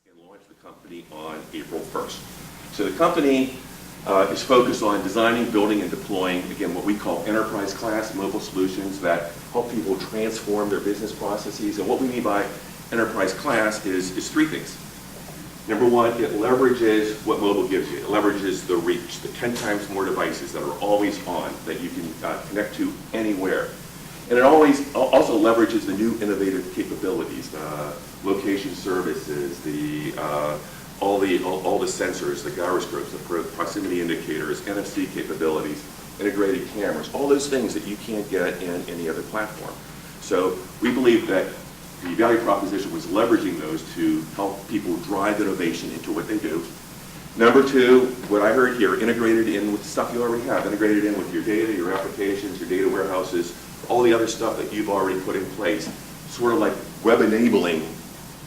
and launched the company on April 1st. So the company is focused on designing, building, and deploying, again, what we call enterprise class mobile solutions that help people transform their business processes. And what we mean by enterprise class is three things. Number one, it leverages what mobile gives you. It leverages the reach, the 10 times more devices that are always on, that you can connect to anywhere. And it always also leverages the new innovative capabilities, location services, all the sensors, the gyroscopes, the proximity indicators, NFC capabilities, integrated cameras, all those things that you can't get in any other platform. So we believe that the value proposition was leveraging those to help people drive innovation into what they do. Number two, what I heard here, integrated in with stuff you already have, integrated in with your data, your applications, your data warehouses, all the other stuff that you've already put in place, sort of like web enabling,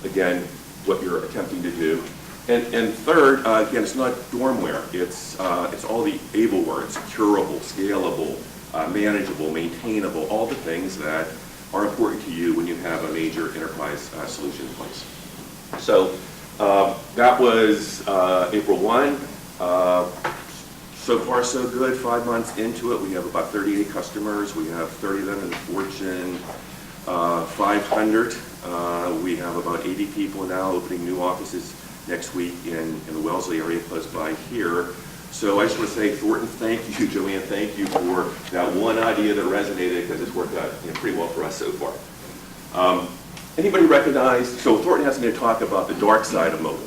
again, what you're attempting to do. And third, again, it's not dormware. It's all the able words, curable, scalable, manageable, maintainable, all the things that are important to you when you have a major enterprise solution in place. So that was April 1. So far, so good. 5 months into it, we have about 38 customers. We have 30 of them in the Fortune 500. We have about 80 people now opening new offices next week in the Wellesley area close by here. So I just want to say, Thornton, thank you. Joanne, thank you for that one idea that resonated, because it's worked out pretty well for us so far. Anybody recognize, so Thornton asked me to talk about the dark side of mobile.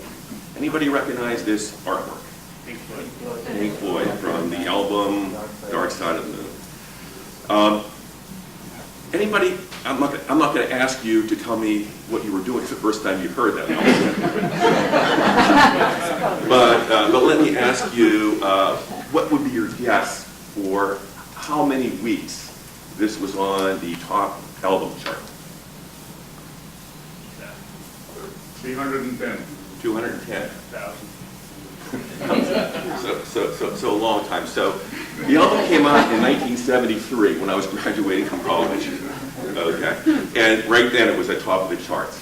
Anybody recognize this artwork? Pink Floyd from the album Dark Side of the Moon. Anybody, I'm not going to ask you to tell me what you were doing. It's the first time you've heard that album. but let me ask you, what would be your guess for how many weeks this was on the top album chart? 310. 210,000. So a long time. So the album came out in 1973 when I was graduating from college. Okay, and right then it was at top of the charts.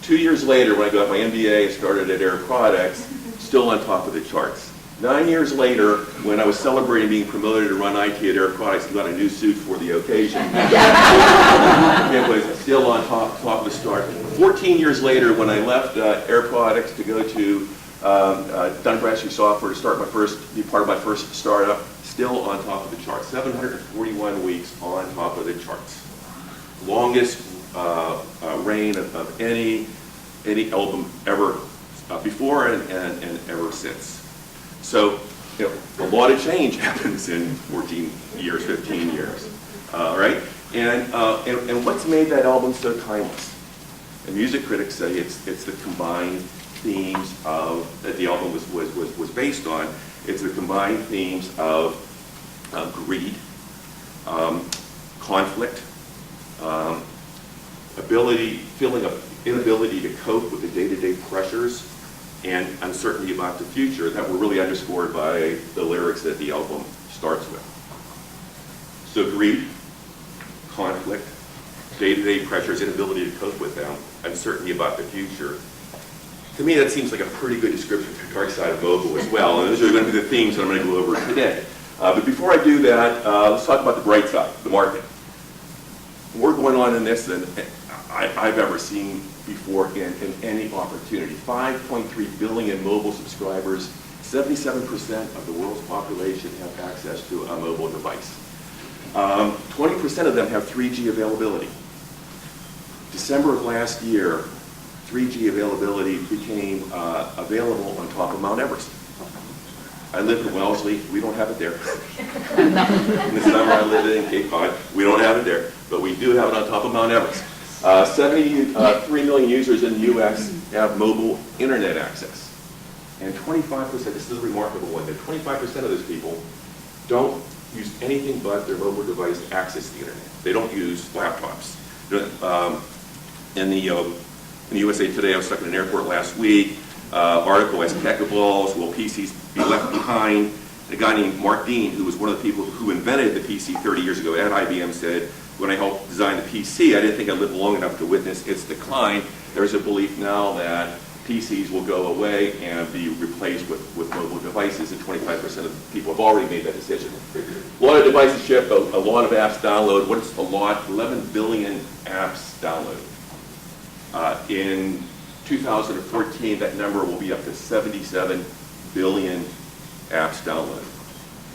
2 years later, when I got my MBA and started at Air Products, still on top of the charts. 9 years later, when I was celebrating being promoted to run IT at Air Products and got a new suit for the occasion, it was still on top of the start. 14 years later, when I left Air Products to go to Dun & Bradstreet Software to be part of my first startup, still on top of the charts. 741 weeks on top of the charts. Longest reign of any album ever before and ever since. So, a lot of change happens in 14 years, 15 years, right? And what's made that album so timeless? And music critics say it's the combined themes that the album was based on. It's the combined themes of greed, conflict, inability to cope with the day-to-day pressures, and uncertainty about the future that were really underscored by the lyrics that the album starts with. So greed, conflict, day-to-day pressures, inability to cope with them, uncertainty about the future. To me, that seems like a pretty good description for the dark side of mobile as well, and those are going to be the themes that I'm going to go over today. But before I do that, let's talk about the bright side, the market. More going on in this than I've ever seen before in any opportunity. 5.3 billion mobile subscribers, 77% of the world's population have access to a mobile device. 20% of them have 3G availability. December of last year, 3G availability became available on top of Mount Everest. I live in Wellesley. We don't have it there. In the summer, I live in Cape Cod. We don't have it there, but we do have it on top of Mount Everest. 73 million users in the U.S. have mobile internet access. And 25%, this is a remarkable one, that 25% of those people don't use anything but their mobile device to access the internet. They don't use laptops. In the USA Today, I was stuck in an airport last week. Article as Peckables, will PCs be left behind? A guy named Mark Dean, who was one of the people who invented the PC 30 years ago at IBM, said, when I helped design the PC, I didn't think I'd live long enough to witness its decline. There's a belief now that PCs will go away and be replaced with mobile devices, and 25% of people have already made that decision. A lot of devices ship, a lot of apps download. What's a lot? 11 billion apps downloaded. In 2014, that number will be up to 77 billion apps downloaded.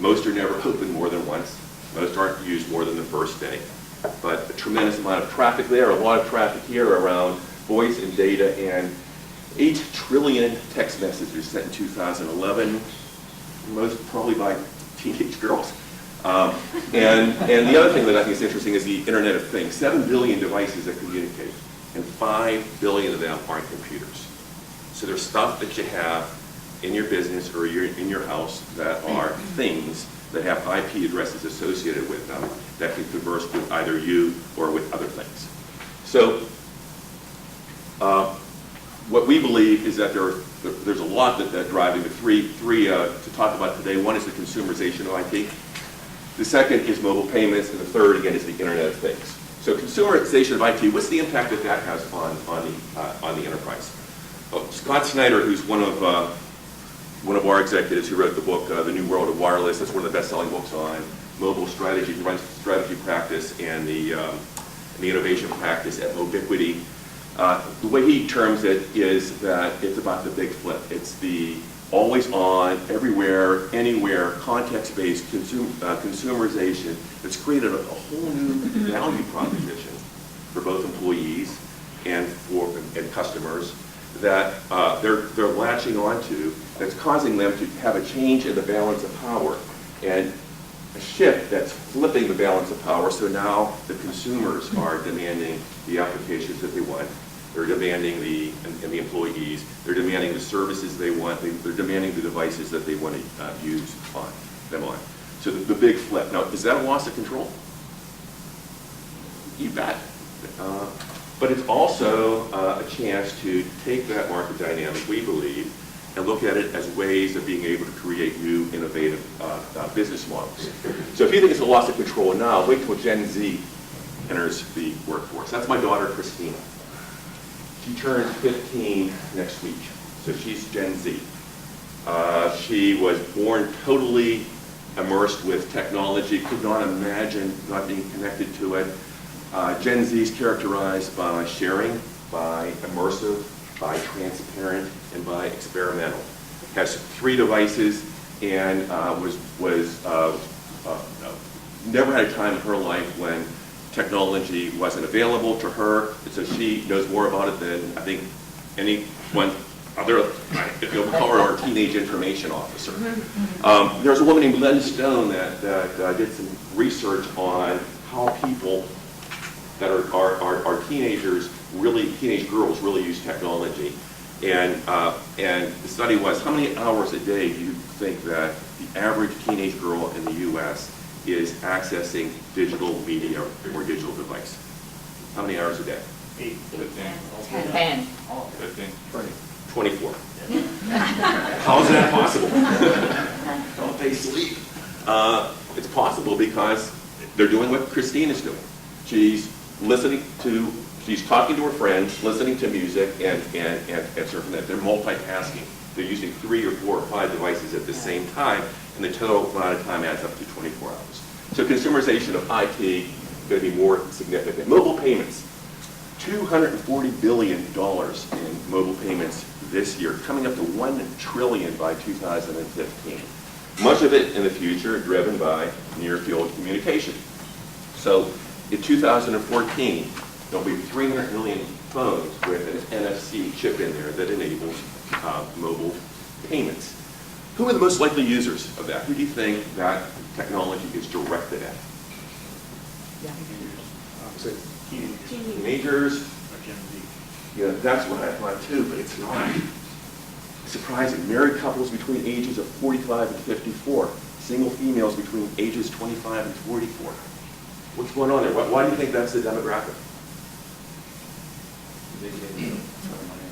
Most are never opened more than once. Most aren't used more than the first day. But a tremendous amount of traffic there, a lot of traffic here around voice and data, and 8 trillion text messages sent in 2011, most probably by teenage girls. And the other thing that I think is interesting is the Internet of Things. 7 billion devices that communicate, and 5 billion of them aren't computers. So there's stuff that you have in your business or in your house that are things that have IP addresses associated with them that can converse with either you or with other things. So what we believe is that there's a lot that's driving the three to talk about today. One is the consumerization of IT. The second is mobile payments, and the third, again, is the Internet of Things. So consumerization of IT, what's the impact that that has on the enterprise? Well, Scott Snyder, who's one of our executives who wrote the book, The New World of Wireless, that's one of the best-selling books on mobile strategy. He runs strategy practice and the innovation practice at Mobiquity. The way he terms it is that it's about the big flip. It's the always-on, everywhere, anywhere, context-based consumerization that's created a whole new value proposition for both employees and customers that they're latching onto, that's causing them to have a change in the balance of power, and a shift that's flipping the balance of power. So now the consumers are demanding the applications that they want. They're demanding the employees. They're demanding the services they want. They're demanding the devices that they want to use them on. So the big flip. Now, is that a loss of control? You bet. But it's also a chance to take that market dynamic, we believe, and look at it as ways of being able to create new, innovative business models. So if you think it's a loss of control now, wait till Gen Z enters the workforce. That's my daughter, Christina. She turns 15 next week, so she's Gen Z. She was born totally immersed with technology, could not imagine not being connected to it. Gen Z is characterized by sharing, by immersive, by transparent, and by experimental. Has 3 devices and never had a time in her life when technology wasn't available to her, and so she knows more about it than I think anyone other, we'll call her our teenage information officer. There's a woman named Len Stone that did some research on how people that are teenagers, teenage girls really use technology. And the study was, how many hours a day do you think that the average teenage girl in the U.S. is accessing digital media or digital device? How many hours a day? 8, 15. 10. 15. 24. How is that possible? Don't they sleep? It's possible because they're doing what Christine is doing. She's talking to her friends, listening to music, and surfing that. They're multitasking. They're using 3 or 4 or 5 devices at the same time, and the total amount of time adds up to 24 hours. So consumerization of IT is going to be more significant. Mobile payments, $240 billion in mobile payments this year, coming up to $1 trillion by 2015. Much of it in the future driven by near-field communication. So in 2014, there'll be 300 million phones with an NFC chip in there that enables mobile payments. Who are the most likely users of that? Who do you think that technology is directed at? Teenagers. Yeah, that's what I thought too, but it's not. Surprising. Married couples between ages of 45 and 54. Single females between ages 25 and 44. What's going on there? Why do you think that's the demographic?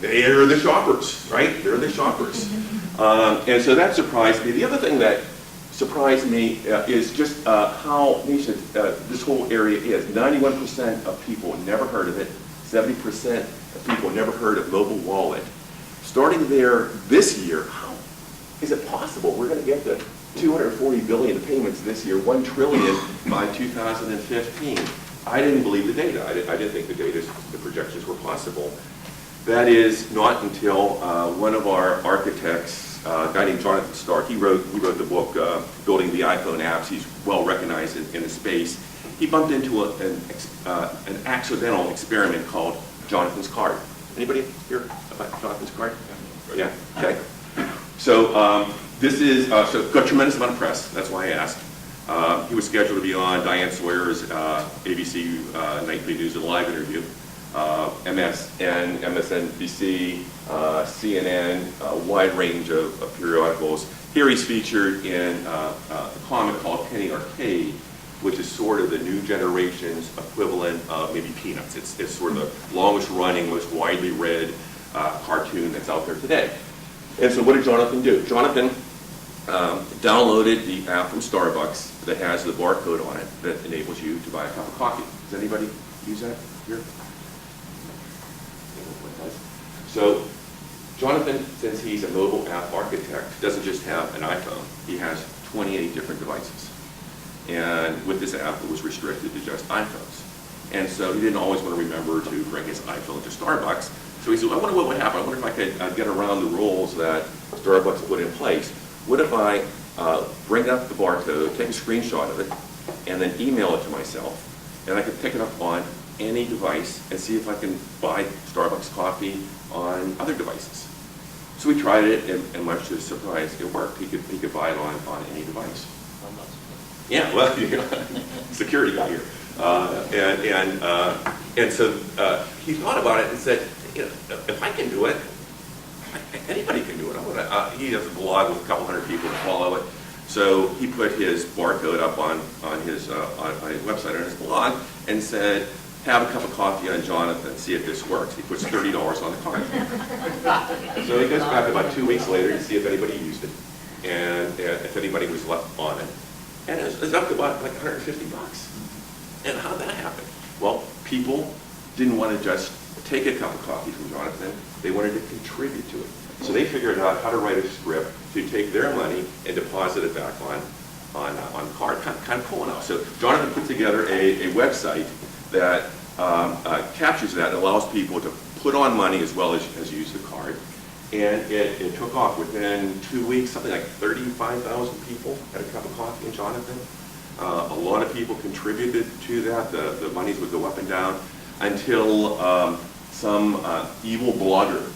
They are the shoppers, right? They're the shoppers. And so that surprised me. The other thing that surprised me is just how nascent this whole area is. 91% of people never heard of it. 70% of people never heard of mobile wallet. starting there this year, how is it possible we're going to get to 240 billion payments this year, 1 trillion by 2015? I didn't believe the data. I didn't think the projections were possible. That is not until one of our architects, a guy named Jonathan Stark, he wrote the book, Building the iPhone Apps. He's well recognized in the space. He bumped into an accidental experiment called Jonathan's Card. Anybody hear about Jonathan's Card? Yeah, okay. So this is, so got a tremendous amount of press, that's why I asked. He was scheduled to be on Diane Sawyer's ABC Nightly News and Live interview, MSNBC, CNN, a wide range of periodicals. Here he's featured in a comic called Penny Arcade, which is sort of the new generation's equivalent of maybe Peanuts. It's sort of the longest running, most widely read cartoon that's out there today. And so what did Jonathan do? Jonathan downloaded the app from Starbucks that has the barcode on it that enables you to buy a cup of coffee. Does anybody use that here? So Jonathan, since he's a mobile app architect, doesn't just have an iPhone. He has 28 different devices. And with this app, it was restricted to just iPhones. And so he didn't always want to remember to bring his iPhone to Starbucks. So he said, I wonder what would happen. I wonder if I could get around the rules that Starbucks put in place. What if I bring up the barcode, take a screenshot of it, and then email it to myself, and I could pick it up on any device and see if I can buy Starbucks coffee on other devices. So we tried it, and much to his surprise, it worked. He could buy it on any device. Yeah, well, you know, security guy here. And so he thought about it and said, you know, if I can do it, anybody can do it. He has a blog with a couple hundred people to follow it. So he put his barcode up on his website, on his blog, and said, have a cup of coffee on Jonathan, see if this works. He puts $30 on the card. So he goes back about 2 weeks later to see if anybody used it, and if anybody was left on it. And it was up to about like $150. And how'd that happen? Well, people didn't want to just take a cup of coffee from Jonathan. They wanted to contribute to it. So they figured out how to write a script to take their money and deposit it back on card. Kind of cool now. So Jonathan put together a website that captures that and allows people to put on money as well as use the card. And it took off. Within 2 weeks, something like 35,000 people had a cup of coffee in Jonathan. A lot of people contributed to that. The monies would go up and down until some evil blogger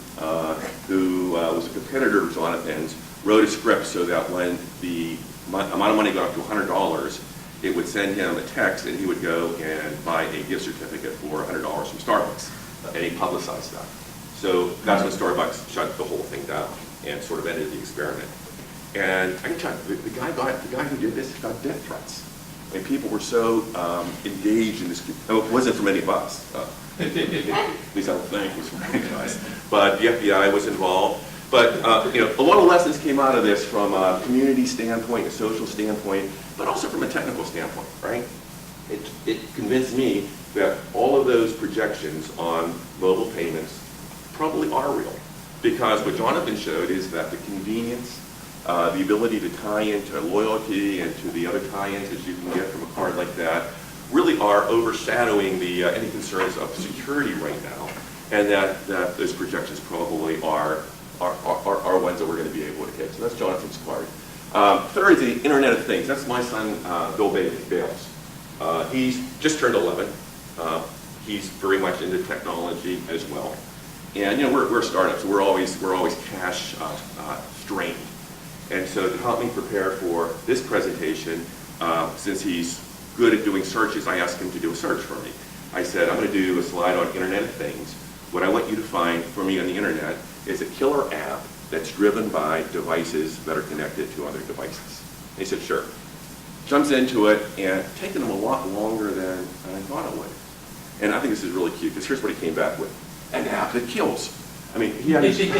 who was a competitor of Jonathan's wrote a script so that when the amount of money got up to $100, it would send him a text and he would go and buy a gift certificate for $100 from Starbucks. And he publicized that. So that's when Starbucks shut the whole thing down and sort of ended the experiment. And I can tell you, the guy who did this got death threats. I mean, people were so engaged in this. It wasn't from any of us. At least I don't think it was from any of us. But the FBI was involved. But you know, a lot of lessons came out of this from a community standpoint, a social standpoint, but also from a technical standpoint, right? It convinced me that all of those projections on mobile payments probably are real. Because what Jonathan showed is that the convenience, the ability to tie into loyalty and to the other tie-ins that you can get from a card like that really are overshadowing the any concerns of security right now, and that those projections probably are ones that we're going to be able to hit. So that's Jonathan's card. Third is the Internet of Things. That's my son, Bill Bales. He's just turned 11. He's very much into technology as well. And you know, we're startups, so we're always cash strained. And so to help me prepare for this presentation, since he's good at doing searches, I asked him to do a search for me. I said, I'm going to do a slide on Internet of Things. What I want you to find for me on the internet is a killer app that's driven by devices that are connected to other devices. And he said, sure. Jumps into it, and it's taken him a lot longer than I thought it would. And I think this is really cute, because here's what he came back with. An app that kills. I mean, he understood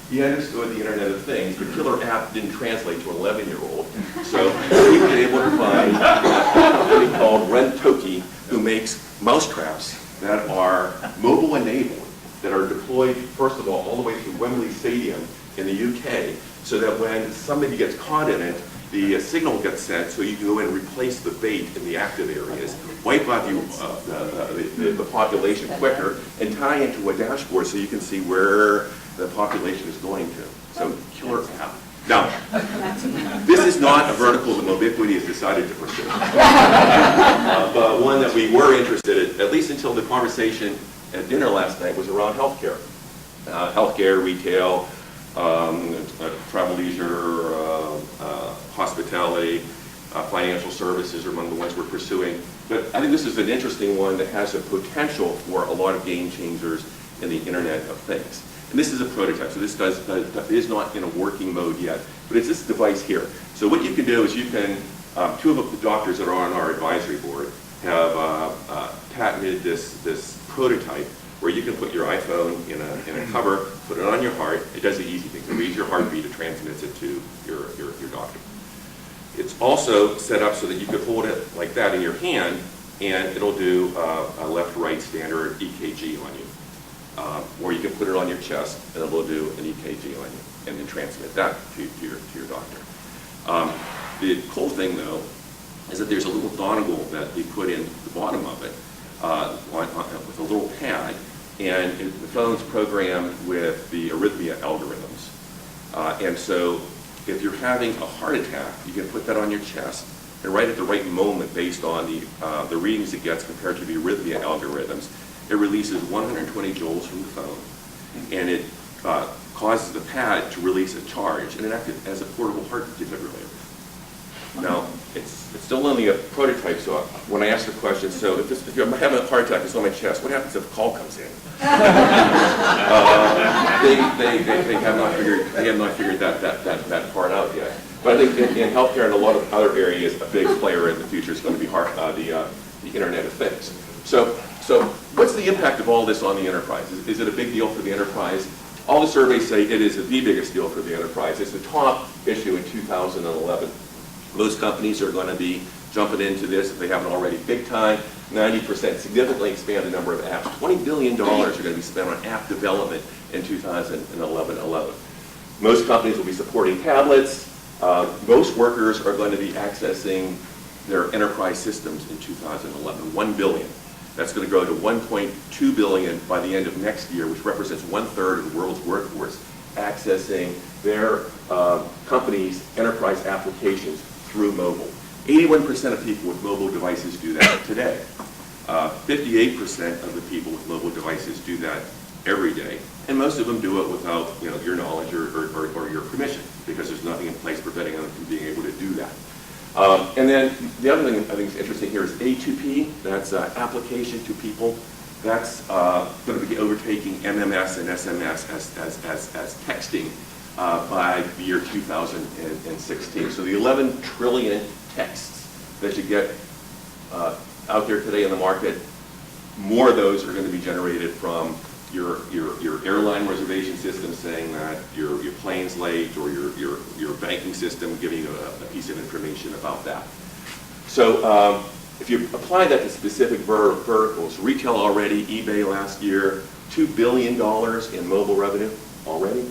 the Internet of Things. The killer app didn't translate to an 11-year-old. So he was able to find a company called Rentoki, who makes mousetraps that are mobile enabled. that are deployed, first of all the way through Wembley Stadium in the UK, so that when somebody gets caught in it, the signal gets sent so you can go in and replace the bait in the active areas, wipe out the population quicker, and tie into a dashboard so you can see where the population is going to. So, killer app. Now, this is not a vertical that Mobiquity has decided to pursue, but one that we were interested in, at least until the conversation at dinner last night was around healthcare. Healthcare, retail, travel, leisure, hospitality, financial services are among the ones we're pursuing. But I think this is an interesting one that has a potential for a lot of game changers in the Internet of Things. And this is a prototype, so this is not in a working mode yet, but it's this device here. So what you can do is you can, two of the doctors that are on our advisory board have patented this prototype where you can put your iPhone in a cover, put it on your heart. It does the easy thing. It reads your heartbeat, it transmits it to your doctor. It's also set up so that you could hold it like that in your hand, and it'll do a left-right standard EKG on you. Or you can put it on your chest, and it will do an EKG on you, and then transmit that to your doctor. The cool thing, though, is that there's a little dongle that we put in the bottom of it with a little pad, and the phone's programmed with the arrhythmia algorithms. And so if you're having a heart attack, you can put that on your chest, and right at the right moment, based on the readings it gets compared to the arrhythmia algorithms, it releases 120 joules from the phone, and it causes the pad to release a charge, and it acted as a portable heart defibrillator. Now, it's still only a prototype, so when I ask the question, so if you're having a heart attack, it's on my chest, what happens if a call comes in? They have not figured that part out yet. But I think in healthcare and a lot of other areas, a big player in the future is going to be the Internet of Things. So what's the impact of all this on the enterprise? Is it a big deal for the enterprise? All the surveys say it is the biggest deal for the enterprise. It's the top issue in 2011. Most companies are going to be jumping into this if they haven't already big time. 90% significantly expand the number of apps. $20 billion are going to be spent on app development in 2011. Most companies will be supporting tablets. Most workers are going to be accessing their enterprise systems in 2011, 1 billion. That's going to grow to 1.2 billion by the end of next year, which represents 1/3 of the world's workforce accessing their company's enterprise applications through mobile. 81% of people with mobile devices do that today. 58% of the people with mobile devices do that every day, and most of them do it without your knowledge or your permission, because there's nothing in place preventing them from being able to do that. And then the other thing I think is interesting here is A2P, that's application to people. That's going to be overtaking MMS and SMS as texting by the year 2016. So the 11 trillion texts that you get out there today in the market, more of those are going to be generated from your airline reservation system saying that your plane's late, or your banking system giving you a piece of information about that. So if you apply that to specific verticals, retail already, eBay last year, $2 billion in mobile revenue already.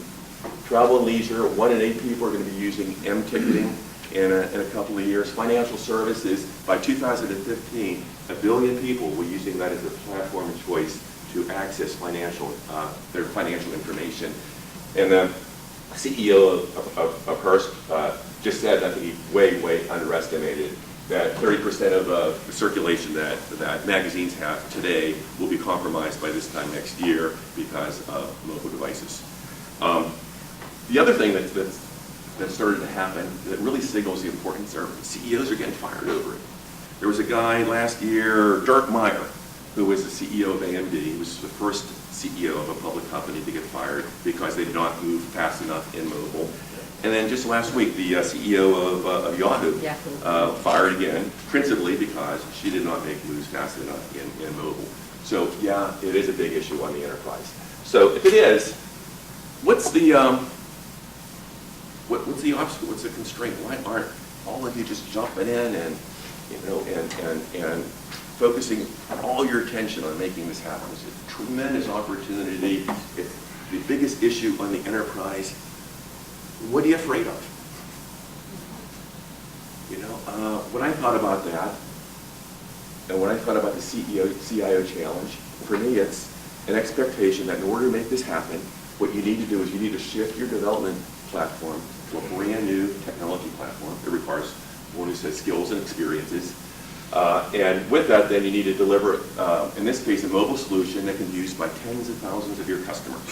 Travel and leisure, 1 in 8 people are going to be using M-ticketing in a couple of years. Financial services, by 2015, 1 billion people were using that as a platform of choice to access their financial information. And the CEO of Hearst just said, I think he way underestimated, that 30% of the circulation that magazines have today will be compromised by this time next year because of mobile devices. The other thing that started to happen that really signals the importance of CEOs are getting fired over it. There was a guy last year, Dirk Meyer, who was the CEO of AMD. He was the first CEO of a public company to get fired because they did not move fast enough in mobile. And then just last week, the CEO of Yahoo fired again, principally because she did not make moves fast enough in mobile. So yeah, it is a big issue on the enterprise. So if it is, what's the obstacle? What's the constraint? Why aren't all of you just jumping in and focusing all your attention on making this happen. It's a tremendous opportunity. It's the biggest issue on the enterprise. What are you afraid of? You know, when I thought about that, and when I thought about the CIO challenge, for me it's an expectation that in order to make this happen, what you need to do is you need to shift your development platform to a brand new technology platform. It requires one who says skills and experiences. And with that, then you need to deliver, in this case, a mobile solution that can be used by tens of thousands of your customers.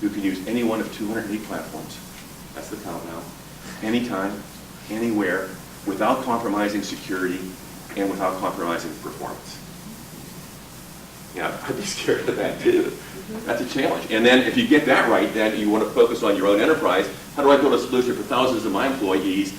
You can use any one of 208 platforms. That's the count now. Anytime, anywhere, without compromising security and without compromising performance. Yeah, I'd be scared of that too. That's a challenge. And then if you get that right, then you want to focus on your own enterprise. How do I build a solution for thousands of my employees?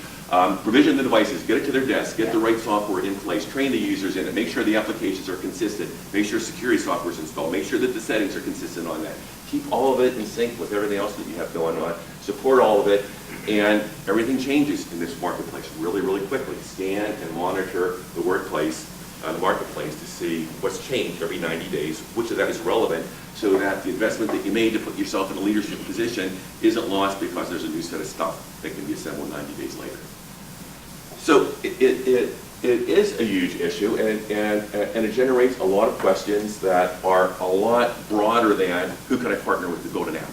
Provision the devices, get it to their desk, get the right software in place, train the users in it, make sure the applications are consistent, make sure security software is installed, make sure that the settings are consistent on that. Keep all of it in sync with everything else that you have going on, support all of it, and everything changes in this marketplace really, really quickly. Scan and monitor the workplace, the marketplace to see what's changed every 90 days, which of that is relevant, so that the investment that you made to put yourself in a leadership position isn't lost because there's a new set of stuff that can be assembled 90 days later. So it is a huge issue, and it generates a lot of questions that are a lot broader than who can I partner with to build an app.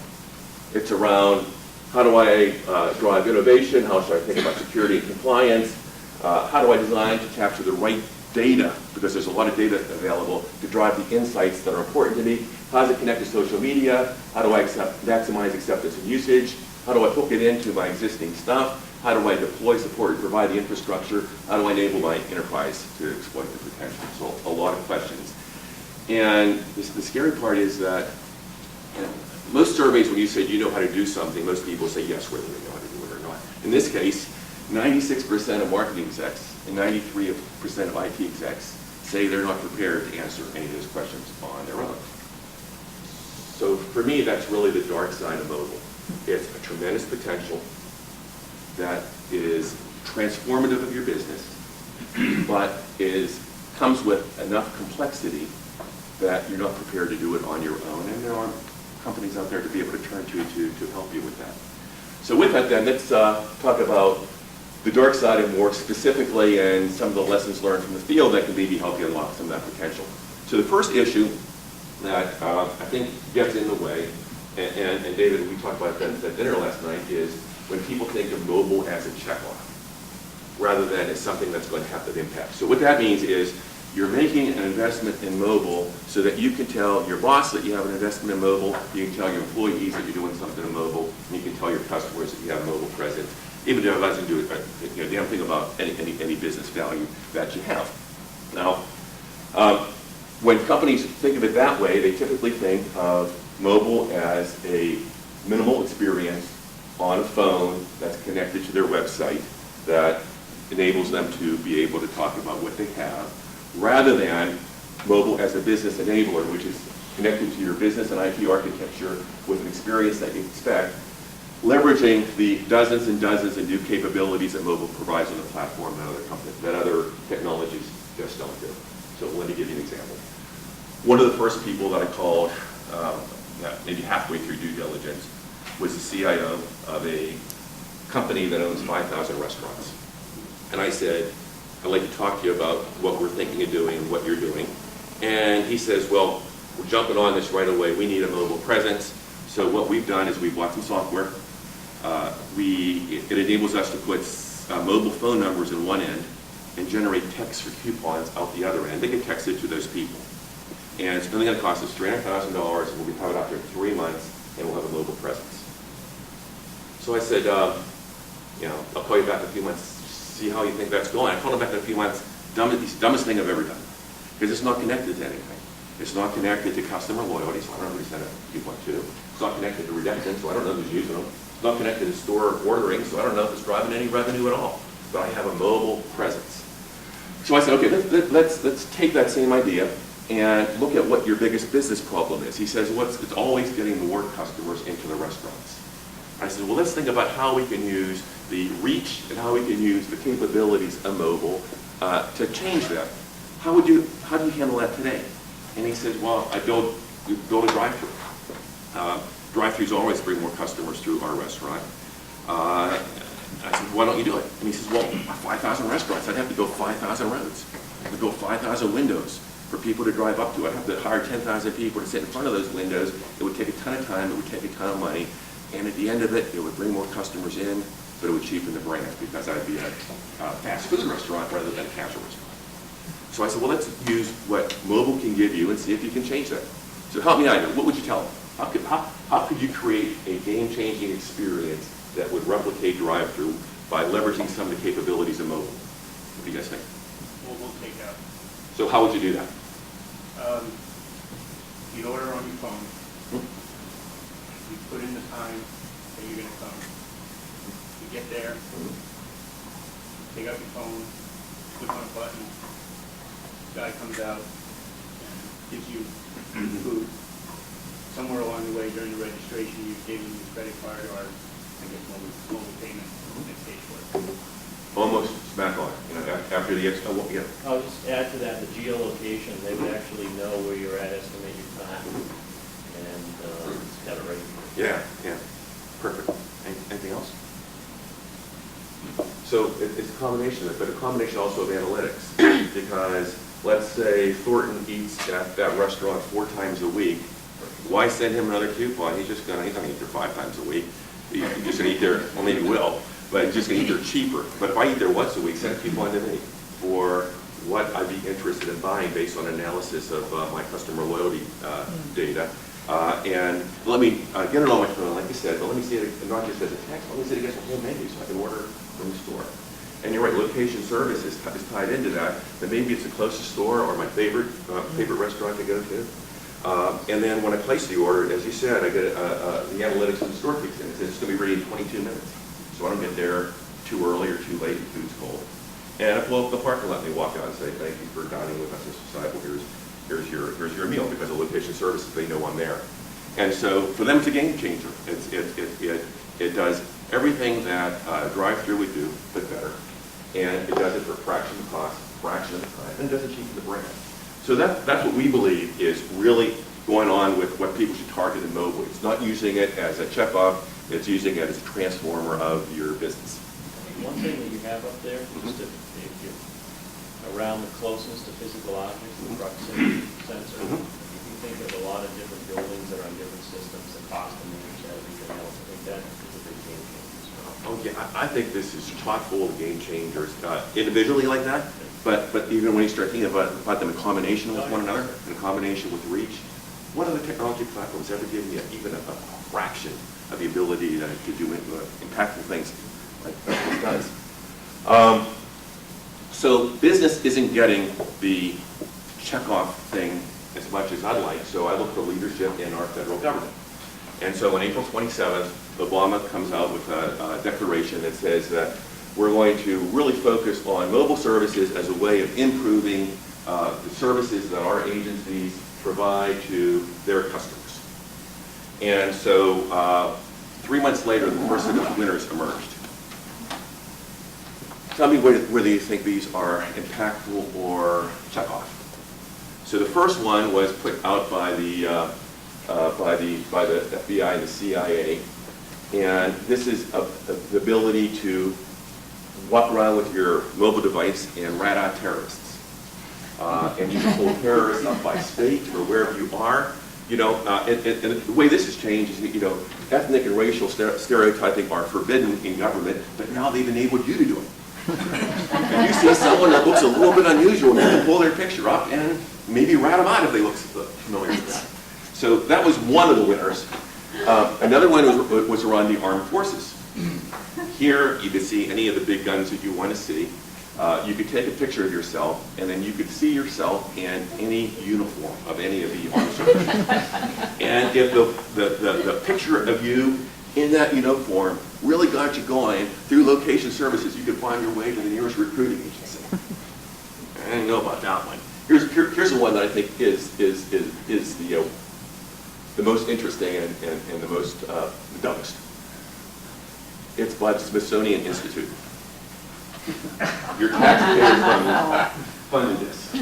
It's around how do I drive innovation, how should I think about security and compliance, how do I design to capture the right data, because there's a lot of data available to drive the insights that are important to me. How does it connect to social media? How do I maximize acceptance and usage? How do I hook it into my existing stuff? How do I deploy, support, and provide the infrastructure? How do I enable my enterprise to exploit the potential? So a lot of questions. And the scary part is that most surveys, when you say you know how to do something, most people say yes, whether they know how to do it or not. In this case, 96% of marketing execs and 93% of IT execs say they're not prepared to answer any of those questions on their own. So for me, that's really the dark side of mobile. It's a tremendous potential that is transformative of your business, but comes with enough complexity that you're not prepared to do it on your own. And there are companies out there to be able to turn to help you with that. So with that then, let's talk about the dark side and more specifically and some of the lessons learned from the field that can maybe help you unlock some of that potential. So the first issue that I think gets in the way, and David, we talked about that at dinner last night, is when people think of mobile as a checkoff, rather than as something that's going to have an impact. So what that means is you're making an investment in mobile so that you can tell your boss that you have an investment in mobile, you can tell your employees that you're doing something in mobile, and you can tell your customers that you have mobile presence, even if it doesn't do a damn thing about any business value that you have. Now, when companies think of it that way, they typically think of mobile as a minimal experience on a phone that's connected to their website that enables them to be able to talk about what they have, rather than mobile as a business enabler, which is connected to your business and IT architecture with an experience that you expect, leveraging the dozens and dozens of new capabilities that mobile provides on the platform that other technologies just don't do. So let me give you an example. One of the first people that I called, maybe halfway through due diligence, was the CIO of a company that owns 5,000 restaurants. And I said, I'd like to talk to you about what we're thinking of doing and what you're doing. And he says, well, we're jumping on this right away. We need a mobile presence. So what we've done is we've bought some software. It enables us to put mobile phone numbers in one end and generate text for coupons out the other end. They get texted to those people. And it's only going to cost us $300,000, and we'll have it out there in 3 months, and we'll have a mobile presence. So I said, I'll call you back in a few months, see how you think that's going. I called him back in a few months, dumbest thing I've ever done, because it's not connected to anything. It's not connected to customer loyalty, so I don't know who he sent a coupon to. It's not connected to redemption, so I don't know who's using them. It's not connected to store ordering, so I don't know if it's driving any revenue at all. But I have a mobile presence. So I said, okay, let's take that same idea and look at what your biggest business problem is. He says, well, it's always getting more customers into the restaurants. I said, well, let's think about how we can use the reach and how we can use the capabilities of mobile to change that. how do you handle that today? And he said, well, we build a drive-through. Drive-throughs always bring more customers through our restaurant. I said, why don't you do it? And he says, well, 5,000 restaurants, I'd have to build 5,000 roads. I'd build 5,000 windows for people to drive up to. I'd have to hire 10,000 people to sit in front of those windows. It would take a ton of time, it would take a ton of money, and at the end of it, it would bring more customers in, but it would cheapen the brand because I'd be a fast food restaurant rather than a casual restaurant. So I said, well, let's use what mobile can give you and see if you can change that. So help me out here. What would you tell them? How could you create a game-changing experience that would replicate drive-through by leveraging some of the capabilities of mobile? What do you guys think? Mobile takeout. So how would you do that? You order on your phone. You put in the time that you're going to come. You get there. Take out your phone. Click on a button. Guy comes out and gives you food. Somewhere along the way during the registration, you gave him your credit card or, I guess, mobile payment, and they pay for it. Almost smack on. After the extra, yeah. I'll just add to that the geolocation. They would actually know where you're at, estimate your time, and it's kind of right. Yeah. Perfect. Anything else? So it's a combination of it, but a combination also of analytics. Because let's say Thornton eats at that restaurant 4 times a week. Why send him another coupon? He's not going to eat there 5 times a week. He's just going to eat there, well, maybe he will, but he's just going to eat there cheaper. But if I eat there once a week, send a coupon to me for what I'd be interested in buying based on analysis of my customer loyalty data. And let me get it on my phone, like you said, but let me see it not just as a text, let me see it against a whole menu so I can order from the store. And you're right, location service is tied into that, but maybe it's the closest store or my favorite restaurant to go to. And then when I place the order, as you said, I get the analytics of the store kicks in. It says it's going to be ready in 22 minutes. So I don't get there too early or too late, the food's cold. And I pull up the parking lot and they walk out and say, thank you for dining with us, Mr. Seibel. Here's your meal, because of location services, they know I'm there. And so for them, it's a game changer. It does everything that drive-through would do, but better. And it does it for a fraction of the cost, fraction of the time, and it doesn't cheapen the brand. So that's what we believe is really going on with what people should target in mobile. It's not using it as a checkoff, it's using it as a transformer of your business. One thing that you have up there, just if you're around the closest to physical objects, the proximity sensor, if you think of a lot of different buildings that are on different systems, the cost of manage everything else, I think that is a big game changer as well. Oh yeah, I think this is chock full of game changers, individually like that, but even when you start thinking about them in combination with one another, in combination with reach, what other technology platforms ever give you even a fraction of the ability to do impactful things like this does? So business isn't getting the checkoff thing as much as I'd like, so I look for leadership in our federal government. And so on April 27th, Obama comes out with a declaration that says that we're going to really focus on mobile services as a way of improving the services that our agencies provide to their customers. And so 3 months later, the first of the winners emerged. Tell me whether you think these are impactful or checkoff. So the first one was put out by the FBI and the CIA, and this is the ability to walk around with your mobile device and rat out terrorists, and you can pull terrorists up by state or wherever you are. And the way this has changed is, ethnic and racial stereotyping are forbidden in government, but now they've enabled you to do it. If you see someone that looks a little bit unusual, you can pull their picture up and maybe rat them out if they look familiar with that. So that was one of the winners. Another one was around the armed forces. Here you could see any of the big guns that you want to see. You could take a picture of yourself, and then you could see yourself in any uniform of any of the armed services. And if the picture of you in that uniform really got you going through location services, you could find your way to the nearest recruiting agency. I didn't know about that one. Here's the one that I think is the most interesting and the most the dumbest. It's by the Smithsonian Institute. Your taxpayers' money fun in this.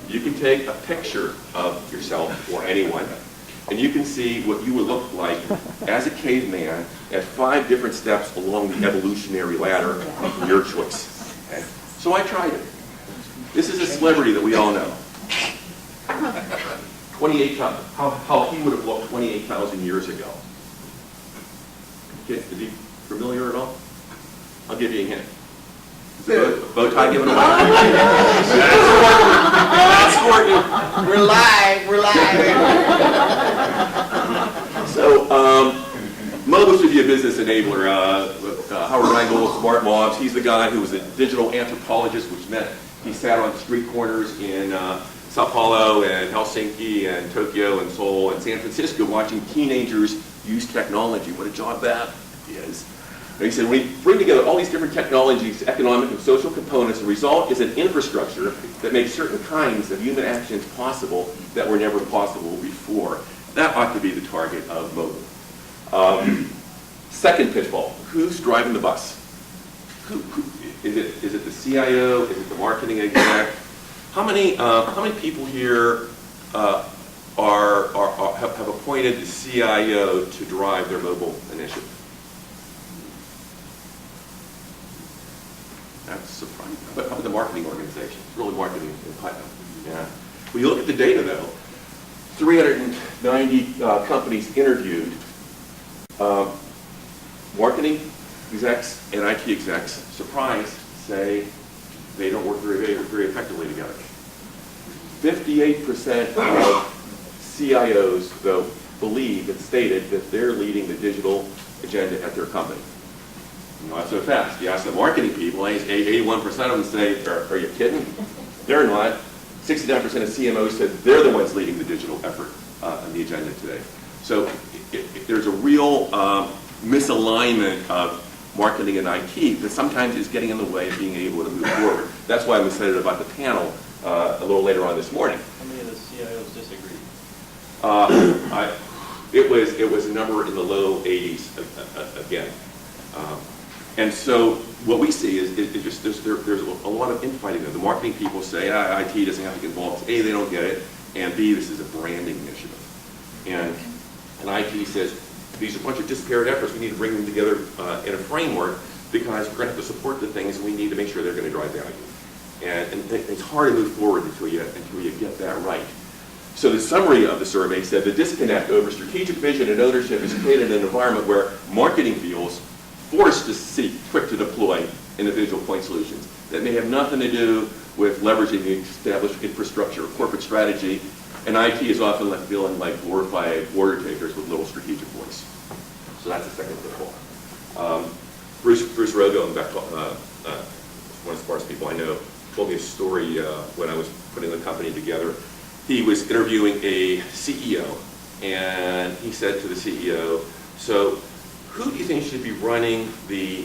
You can take a picture of yourself or anyone, and you can see what you would look like as a caveman at 5 different steps along the evolutionary ladder of your choice. Okay? So I tried it. This is a celebrity that we all know. 28,000. How he would have looked 28,000 years ago. Okay, is he familiar at all? I'll give you a hint. Bow tie given away. That's Courtney. We're live. So, Mobile should be a business enabler. Howard Rheingold, Smart Mobs, he's the guy who was a digital anthropologist, which meant he sat on street corners in Sao Paulo and Helsinki and Tokyo and Seoul and San Francisco watching teenagers use technology. What a job that is. And he said, when we bring together all these different technologies, economic and social components, the result is an infrastructure that makes certain kinds of human actions possible that were never possible before. That ought to be the target of mobile. Second pitfall, who's driving the bus? Who is it the CIO? Is it the marketing exec? How many people here have appointed the CIO to drive their mobile initiative? That's surprising. But how about the marketing organization? It's really marketing in Python. Yeah. When you look at the data, though, 390 companies interviewed. Marketing execs and IT execs, surprise, say they don't work very effectively together. 58% of CIOs, though, believe and stated that they're leading the digital agenda at their company. Not so fast. You ask the marketing people, 81% of them say, are you kidding? They're not. 69% of CMOs said they're the ones leading the digital effort on the agenda today. So there's a real misalignment of marketing and IT that sometimes is getting in the way of being able to move forward. That's why I'm excited about the panel a little later on this morning. How many of the CIOs disagree? It was a number in the low 80s again. And so what we see is just there's a lot of infighting there. The marketing people say IT doesn't have to get involved. A, they don't get it, and B, this is a branding initiative. And IT says these are a bunch of disparate efforts. We need to bring them together in a framework because we're going to have to support the things, and we need to make sure they're going to drive value. And it's hard to move forward until you get that right. So the summary of the survey said the disconnect over strategic vision and ownership has created an environment where marketing feels forced to seek quick to deploy individual point solutions that may have nothing to do with leveraging the established infrastructure or corporate strategy, and IT is often left feeling like glorified order takers with little strategic voice. So that's the second pitfall. Bruce Rogo, one of the smartest people I know, told me a story when I was putting the company together. He was interviewing a CEO, and he said to the CEO, so who do you think should be running the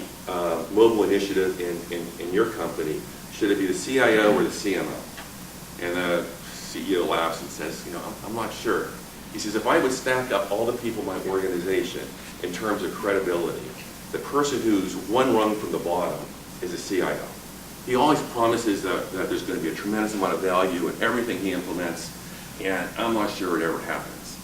mobile initiative in your company? Should it be the CIO or the CMO? And the CEO laughs and says, I'm not sure. He says, if I would stack up all the people in my organization in terms of credibility, the person who's one rung from the bottom is a CIO. He always promises that there's going to be a tremendous amount of value in everything he implements, and I'm not sure it ever happens.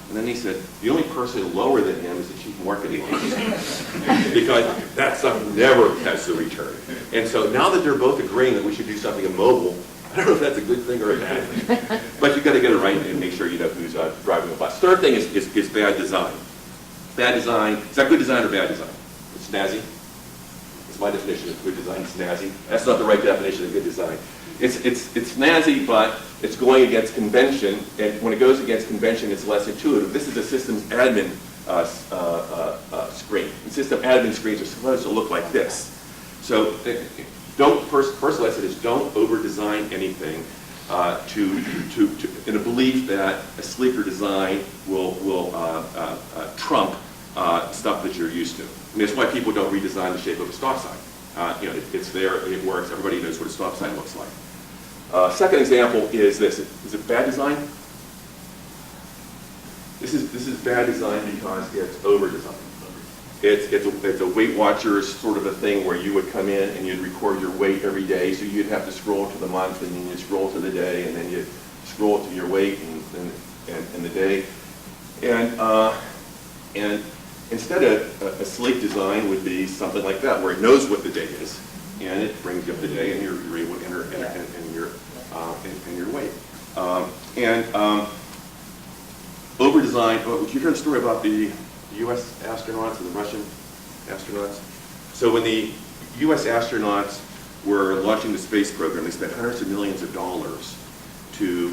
And then he said, the only person lower than him is the chief marketing officer, because that stuff never has the return. And so now that they're both agreeing that we should do something in mobile, I don't know if that's a good thing or a bad thing, but you've got to get it right and make sure you know who's driving the bus. Third thing is bad design. Bad design, is that good design or bad design? It's snazzy. It's my definition of good design, snazzy. That's not the right definition of good design. It's snazzy, but it's going against convention, and when it goes against convention, it's less intuitive. This is a systems admin screen. And system admin screens are supposed to look like this. So first lesson is don't over-design anything in a belief that a sleeker design will trump stuff that you're used to. And that's why people don't redesign the shape of a stop sign. It's there, it works, everybody knows what a stop sign looks like. Second example is this. Is it bad design? This is bad design because it's over-designed. It's a Weight Watchers sort of a thing where you would come in and you'd record your weight every day, so you'd have to scroll to the month, and then you'd scroll to the day, and then you'd scroll to your weight and the day. And instead a sleek design would be something like that, where it knows what the day is, and it brings you up the day, and you're able to enter in your weight. Over-design, did you hear the story about the U.S. astronauts and the Russian astronauts? So when the U.S. astronauts were launching the space program, they spent hundreds of millions of dollars to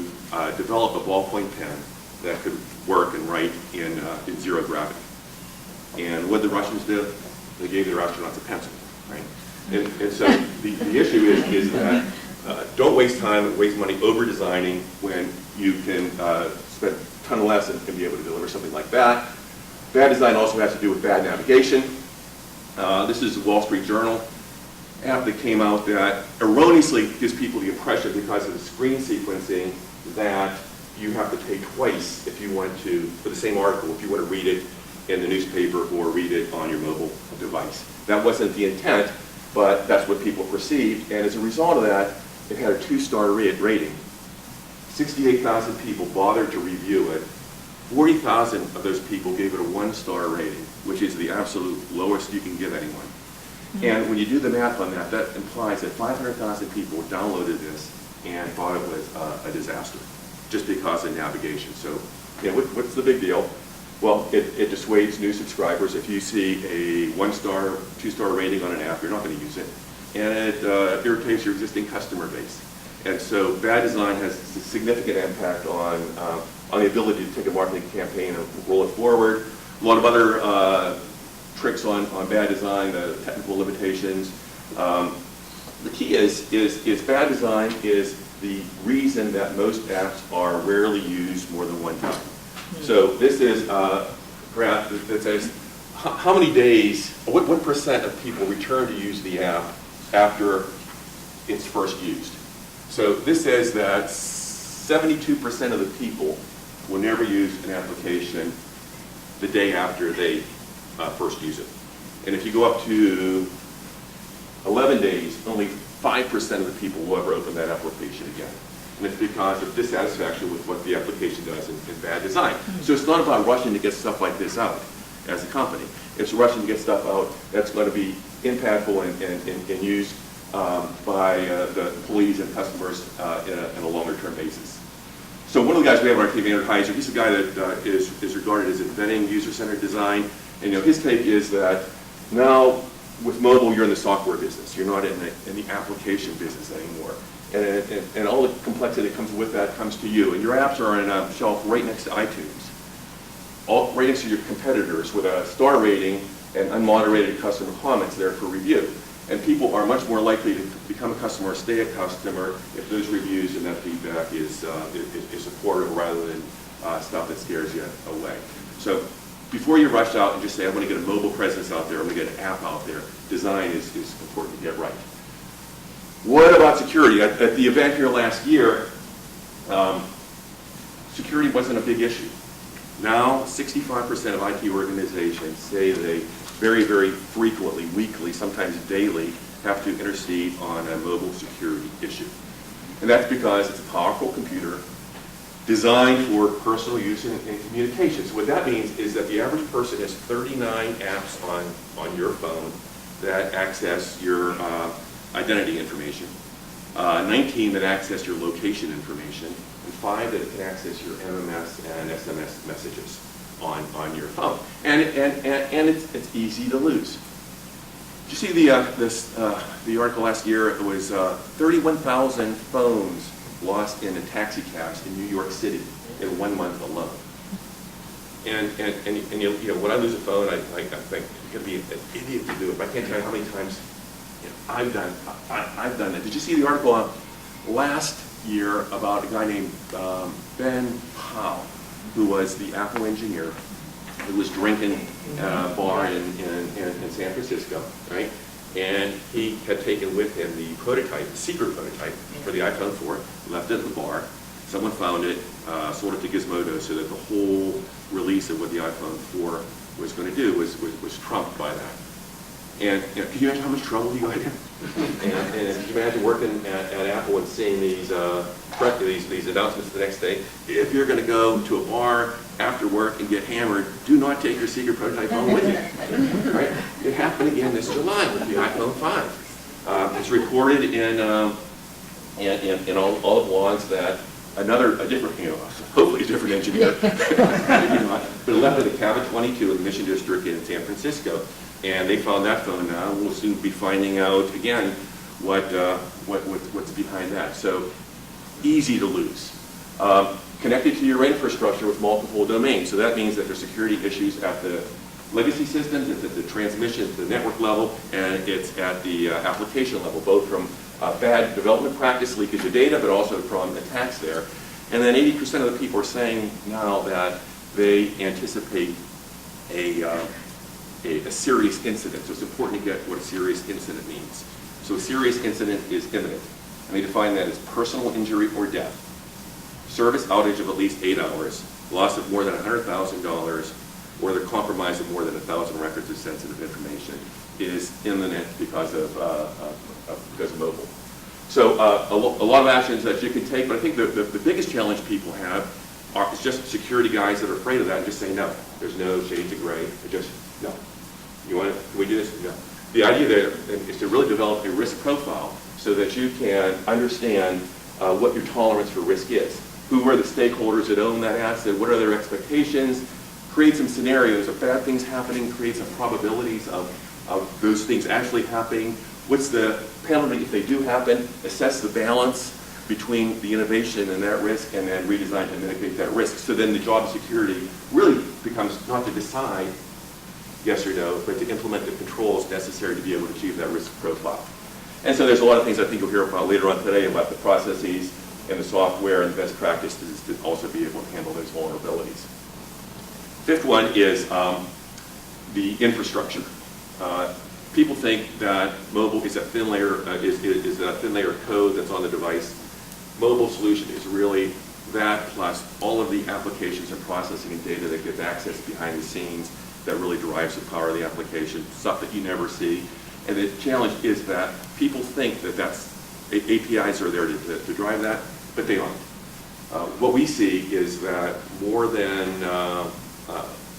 develop a ballpoint pen that could work and write in zero gravity. And what did the Russians do? They gave their astronauts a pencil, right? And so the issue is that don't waste time and waste money over-designing when you can spend a ton less and be able to deliver something like that. Bad design also has to do with bad navigation. This is the Wall Street Journal app that came out that erroneously gives people the impression, because of the screen sequencing, that you have to pay twice if you want to, for the same article, if you want to read it in the newspaper or read it on your mobile device. That wasn't the intent, but that's what people perceived, and as a result of that, it had a 2-star rating. 68,000 people bothered to review it. 40,000 of those people gave it a 1-star rating, which is the absolute lowest you can give anyone. And when you do the math on that, that implies that 500,000 people downloaded this and thought it was a disaster, just because of navigation. So, what's the big deal? Well, it dissuades new subscribers. If you see a 1-star, 2-star rating on an app, you're not going to use it. And it irritates your existing customer base. And so bad design has a significant impact on the ability to take a marketing campaign and roll it forward. A lot of other tricks on bad design, the technical limitations. The key is bad design is the reason that most apps are rarely used more than one time. So this is a graph that says how many days, what percent of people return to use the app after it's first used. So this says that 72% of the people will never use an application the day after they first use it. And if you go up to 11 days, only 5% of the people will ever open that application again. And it's because of dissatisfaction with what the application does in bad design. So it's not about rushing to get stuff like this out as a company. It's rushing to get stuff out that's going to be impactful and used by the employees and customers in a longer-term basis. So one of the guys we have on our team, Andrew Heiser, he's a guy that is regarded as inventing user-centered design. And his take is that now with mobile, you're in the software business. You're not in the application business anymore. And all the complexity that comes with that comes to you. And your apps are on a shelf right next to iTunes, right next to your competitors, with a star rating and unmoderated customer comments there for review. And people are much more likely to become a customer or stay a customer if those reviews and that feedback is supportive rather than stuff that scares you away. So before you rush out and just say, I'm going to get a mobile presence out there, I'm going to get an app out there, design is important to get right. What about security? At the event here last year, security wasn't a big issue. Now, 65% of IT organizations say they very, very frequently, weekly, sometimes daily, have to intercede on a mobile security issue. And that's because it's a powerful computer designed for personal use and communication. So what that means is that the average person has 39 apps on your phone that access your identity information, 19 that access your location information, and 5 that can access your MMS and SMS messages on your phone. And it's easy to lose. Did you see the article last year? It was 31,000 phones lost in taxi cabs in New York City in 1 month alone. And when I lose a phone, I think I'm going to be an idiot to do it. But I can't tell you how many times I've done that. Did you see the article last year about a guy named Ben Powell, who was the Apple engineer, who was drinking at a bar in San Francisco, right? And he had taken with him the prototype, the secret prototype for the iPhone 4, left it at the bar. Someone found it, sold it to Gizmodo so that the whole release of what the iPhone 4 was going to do was trumped by that. And can you imagine how much trouble you got in? And can you imagine working at Apple and seeing these announcements the next day? If you're going to go to a bar after work and get hammered, do not take your secret prototype phone with you. Right? It happened again this July with the iPhone 5. It's reported in all the blogs that a different, hopefully a different engineer, but left at the Cabot 22 in the Mission District in San Francisco. And they found that phone now. We'll soon be finding out again what's behind that. So easy to lose. Connected to your infrastructure with multiple domains. So that means that there's security issues at the legacy systems, it's at the transmission, at the network level, and it's at the application level, both from bad development practice, leakage of data, but also from attacks there. And then 80% of the people are saying now that they anticipate a serious incident. So it's important to get what a serious incident means. So a serious incident is imminent. And they define that as personal injury or death, service outage of at least 8 hours, loss of more than $100,000, or the compromise of more than 1,000 records of sensitive information is imminent because of mobile. So a lot of actions that you can take, but I think the biggest challenge people have is just security guys that are afraid of that and just say no. There's no shades of gray. Just no. Can we do this? No. The idea there is to really develop a risk profile so that you can understand what your tolerance for risk is. Who are the stakeholders that own that asset? What are their expectations? Create some scenarios of bad things happening, create some probabilities of those things actually happening. What's the penalty if they do happen? Assess the balance between the innovation and that risk, and then redesign to mitigate that risk. So then the job of security really becomes not to decide yes or no, but to implement the controls necessary to be able to achieve that risk profile. And so there's a lot of things I think you'll hear about later on today about the processes and the software and the best practices to also be able to handle those vulnerabilities. Fifth one is the infrastructure. People think that mobile is a thin layer is a thin layer of code that's on the device. Mobile solution is really that plus all of the applications and processing and data that gets accessed behind the scenes that really drives the power of the application, stuff that you never see. And the challenge is that people think that APIs are there to drive that, but they aren't. What we see is that more than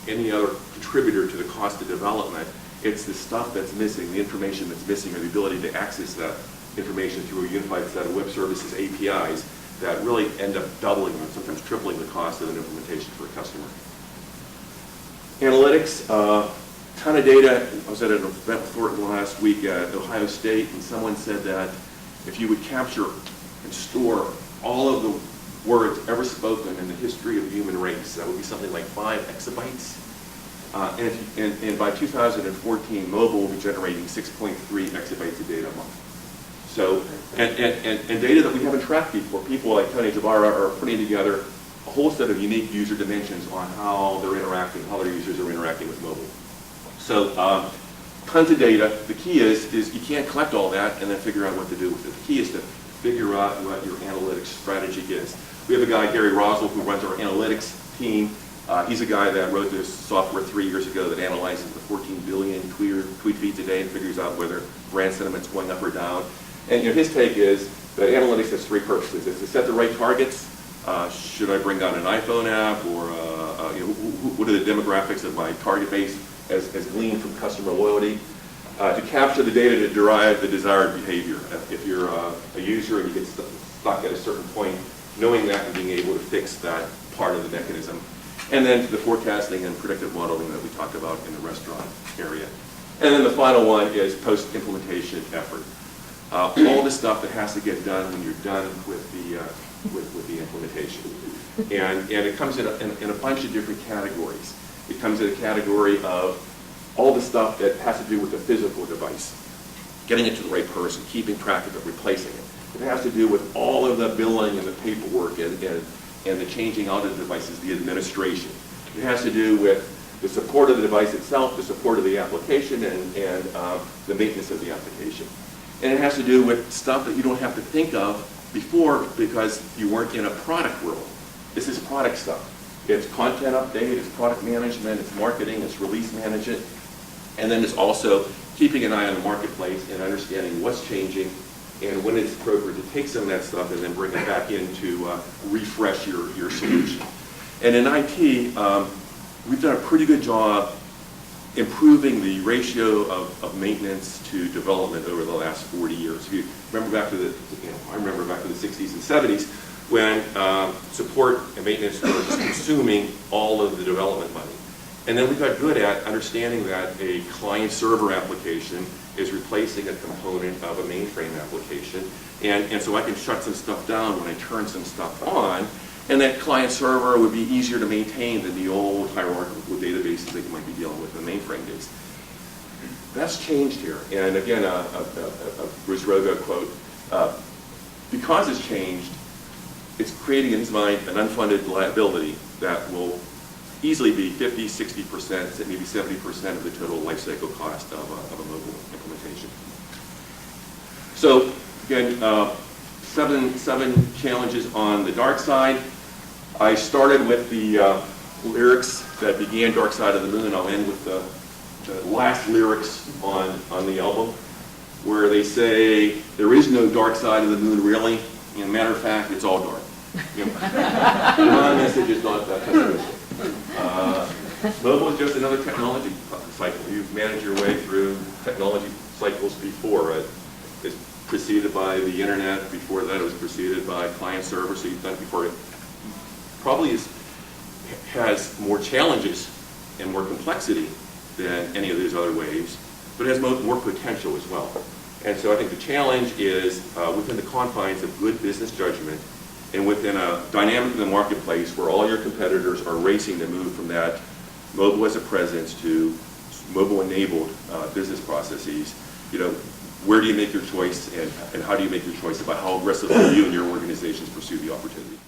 any other contributor to the cost of development, it's the stuff that's missing, the information that's missing, or the ability to access that information through a unified set of web services, APIs, that really end up doubling or sometimes tripling the cost of an implementation for a customer. Analytics, ton of data. I was at an event with Thornton last week at Ohio State, and someone said that if you would capture and store all of the words ever spoken in the history of the human race, that would be something like 5 exabytes. And by 2014, mobile will be generating 6.3 exabytes of data a month. So, and data that we haven't tracked before. People like Tony Jabara are putting together a whole set of unique user dimensions on how they're interacting, how their users are interacting with mobile. So, tons of data. The key is you can't collect all that and then figure out what to do with it. The key is to figure out what your analytics strategy is. We have a guy, Gary Roswell, who runs our analytics team. He's a guy that wrote this software 3 years ago that analyzes the 14 billion tweet feeds a day and figures out whether brand sentiment's going up or down. And his take is that analytics has 3 purposes. It's to set the right targets. Should I bring down an iPhone app, or what are the demographics of my target base as gleaned from customer loyalty? To capture the data to derive the desired behavior. If you're a user and you get stuck at a certain point, knowing that and being able to fix that part of the mechanism. And then to the forecasting and predictive modeling that we talked about in the restaurant area. And then the final one is post-implementation effort. All the stuff that has to get done when you're done with the implementation. And it comes in a bunch of different categories. It comes in a category of all the stuff that has to do with the physical device, getting it to the right person, keeping track of it, replacing it. It has to do with all of the billing and the paperwork and the changing out of the devices, the administration. It has to do with the support of the device itself, the support of the application, and the maintenance of the application. And it has to do with stuff that you don't have to think of before because you weren't in a product world. This is product stuff. It's content update, it's product management, it's marketing, it's release management, and then it's also keeping an eye on the marketplace and understanding what's changing and when it's appropriate to take some of that stuff and then bring it back in to refresh your solution. And in IT, we've done a pretty good job improving the ratio of maintenance to development over the last 40 years. If you remember back to the, I remember back to the 60s and 70s when support and maintenance were just consuming all of the development money. And then we got good at understanding that a client-server application is replacing a component of a mainframe application. And so I can shut some stuff down when I turn some stuff on, and that client-server would be easier to maintain than the old hierarchical databases that you might be dealing with in the mainframe days. That's changed here. And again, a Bruce Rogo quote, because it's changed, it's creating in his mind an unfunded liability that will easily be 50, 60%, maybe 70% of the total life cycle cost of a mobile implementation. So again, seven challenges on the dark side. I started with the lyrics that began Dark Side of the Moon. I'll end with the last lyrics on the album, where they say, there is no dark side of the moon really. As a matter of fact, it's all dark. You know, my message is not that pessimistic. Mobile is just another technology cycle. You've managed your way through technology cycles before. It's preceded by the internet. Before that, it was preceded by client server. So you've done it before. It probably has more challenges and more complexity than any of these other waves, but it has more potential as well. And so I think the challenge is within the confines of good business judgment and within a dynamic in the marketplace where all your competitors are racing to move from that mobile as a presence to mobile-enabled business processes. You know, where do you make your choice, and how do you make your choice about how aggressively you and your organizations pursue the opportunity?